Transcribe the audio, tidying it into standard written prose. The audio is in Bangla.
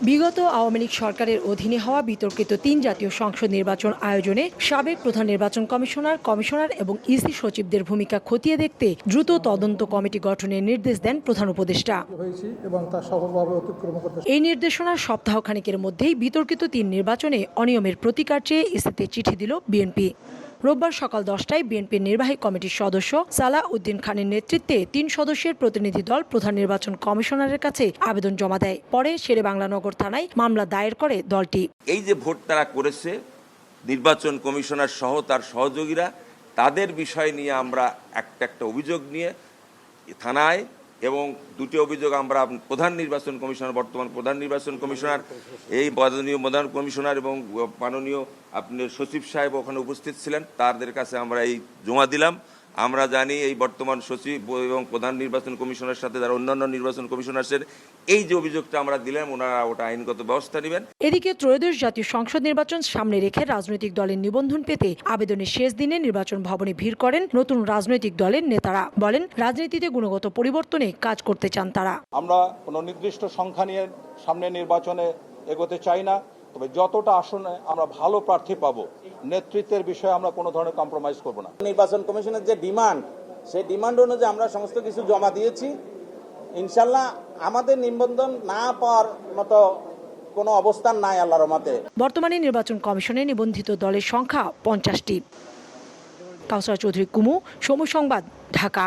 বিগত আওয়ামী লীগ সরকারের অধীনে হওয়া বিতর্কিত ৩ জাতীয় সংসদ নির্বাচন আয়োজনে সাবেক প্রধান নির্বাচন কমিশনার এবং ইসি সচিবদের ভূমিকা খতিয়ে দেখতে দ্রুত তদন্ত কমিটি গঠনের নির্দেশ দেন প্রধান উপদেষ্টা। এই নির্দেশনার সপ্তাহখানেকের মধ্যেই বিতর্কিত ৩ নির্বাচনে অনিয়মের প্রতিকার চেয়ে ইসিতে চিঠি দিল বিএনপি। রোববার সকাল 10টায় বিএনপির নির্বাহী কমিটির সদস্য সালাহ উদ্দিন খানের নেতৃত্বে ৩ সদস্যের প্রতিনিধি দল প্রধান নির্বাচন কমিশনারের কাছে আবেদন জমা দেয়। পরে শেরেবাংলা নগর থানায় মামলা দায়ের করে দলটি। এই যে ভোট তারা করেছে, নির্বাচন কমিশনার সহ তার সহযোগীরা, তাদের বিষয় নিয়ে আমরা একটা অভিযোগ নিয়ে থানায়, এবং দুটি অভিযোগ আমরা প্রধান নির্বাচন কমিশনার, বর্তমান প্রধান নির্বাচন কমিশনার, এই মাননীয় প্রধান কমিশনার এবং মাননীয় আপনার সচিব সাহেব ওখানে উপস্থিত ছিলেন, তাদের কাছে আমরা এই জমা দিলাম। আমরা জানি এই বর্তমান সচিব এবং প্রধান নির্বাচন কমিশনারের সাথে যারা অন্যান্য নির্বাচন কমিশনারের এই যে অভিযোগটা আমরা দিলাম, ওনারা ওটা আইনগত ব্যবস্থা নেবেন। এদিকে ত্রয়োদশ জাতীয় সংসদ নির্বাচন সামনে রেখে রাজনৈতিক দলের নিবন্ধন পেতে আবেদনের শেষ দিনে নির্বাচন ভবনে ভিড় করেন নতুন রাজনৈতিক দলের নেতারা। বলেন, রাজনীতিতে গুণগত পরিবর্তনে কাজ করতে চান তারা। আমরা কোনো নির্দিষ্ট সংখ্যা নিয়ে সামনে নির্বাচনে এগোতে চাই না, তবে যতটা আসনে আমরা ভালো প্রার্থী পাবো, নেতৃত্বের বিষয়ে আমরা কোনো ধরনের কম্প্রোমাইজ করব না। নির্বাচন কমিশনের যে ডিমান্ড, সেই ডিমান্ড অনুযায়ী আমরা সমস্ত কিছু জমা দিয়েছি। ইনশাল্লাহ আমাদের নিবন্ধন না পাওয়ার মতো কোনো অবস্থান নাই আল্লাহর রহমতে। বর্তমানে নির্বাচন কমিশনে নিবন্ধিত দলের সংখ্যা 50টি। কাউসার চৌধুরী কুমু, সময় সংবাদ, ঢাকা।